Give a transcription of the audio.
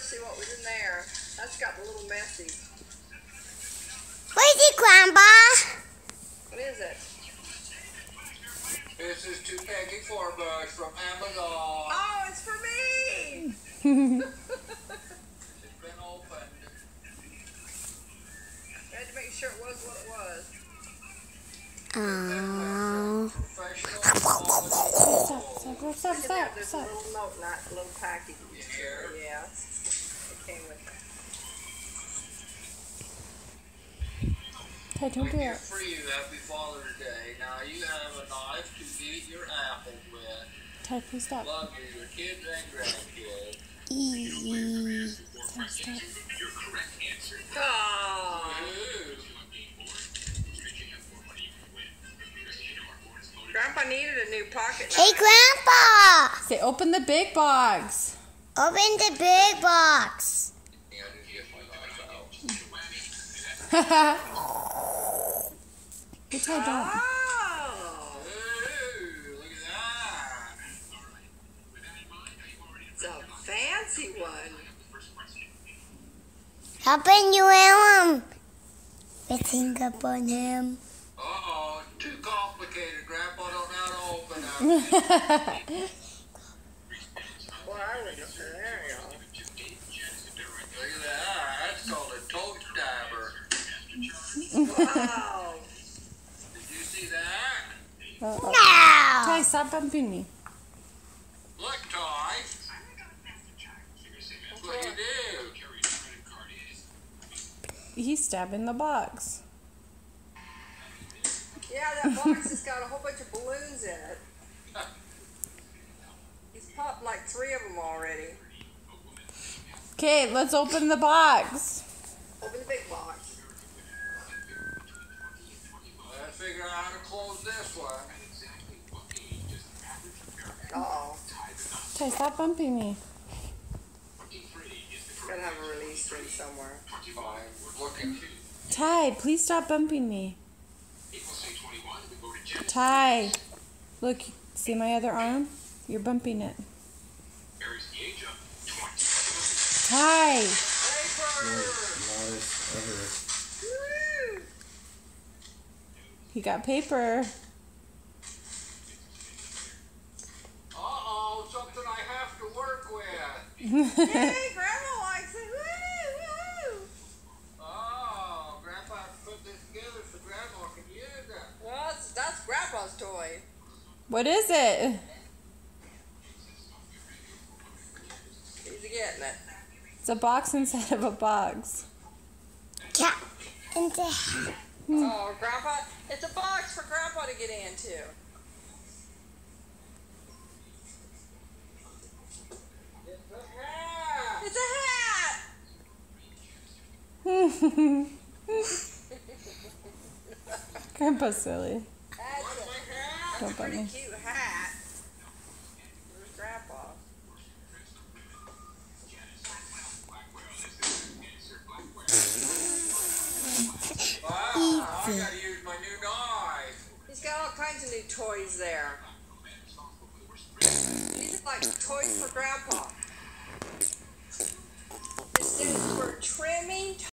see what was in there. That's got a little messy. What is it, Grandpa? What is it? This is to Peggy Forbush from Amazon. Oh, it's for me! It's been opened. I had to make sure it was what it was. Oh. Stop. There's a little note, not a little package. Yeah, it came with it. Hey, don't do it. For you, happy Father's Day. Now you have a knife to eat your apples with. Ty, please stop. Love you, your kids and grandkids. Ty, stop. Oh. Grandpa needed a new pocket Hey, knife. Grandpa! Say, open the big box. Open the big box. Yeah, I didn't get my knife out. Hey, Ty, don't. Oh. Ooh, look at that. It's a fancy one. Open your arm. We think upon him. Uh-oh, too complicated. Grandpa don't know how to open them. Well, I wouldn't have there you go. Look at that. That's called a toe stabber. Wow. Did you see that? Uh-oh. No! Ty, stop bumping me. Look, Ty. That's what you do. He's stabbing the box. Yeah, that box has got a whole bunch of balloons in it. He's popped like 3 of them already. Okay, let's open the box. Open the big box. Let's figure out how to close this one. Uh-oh. Ty, stop bumping me. Gotta have a release string somewhere. Fine, we're looking. Ty, please stop bumping me. Ty, look, see my other arm? You're bumping it. Ty, Paper! Woo! you got paper. Uh-oh, something I have to work with. Yay, Grandma likes it. Woo! Woo! Oh, Grandpa put this together so Grandma can use it. Well, that's Grandpa's toy. What is it? He's getting it. It's a box inside of a box. Cat in the Oh, Grandpa, it's a box for Grandpa to get into. It's a hat. It's a hat! Grandpa's silly. That's What's a, my hat? that's a Don't bite pretty me. cute hat. Where's Grandpa? Wow, I gotta use my new knife. He's got all kinds of new toys there. These are like toys for Grandpa. This is for trimming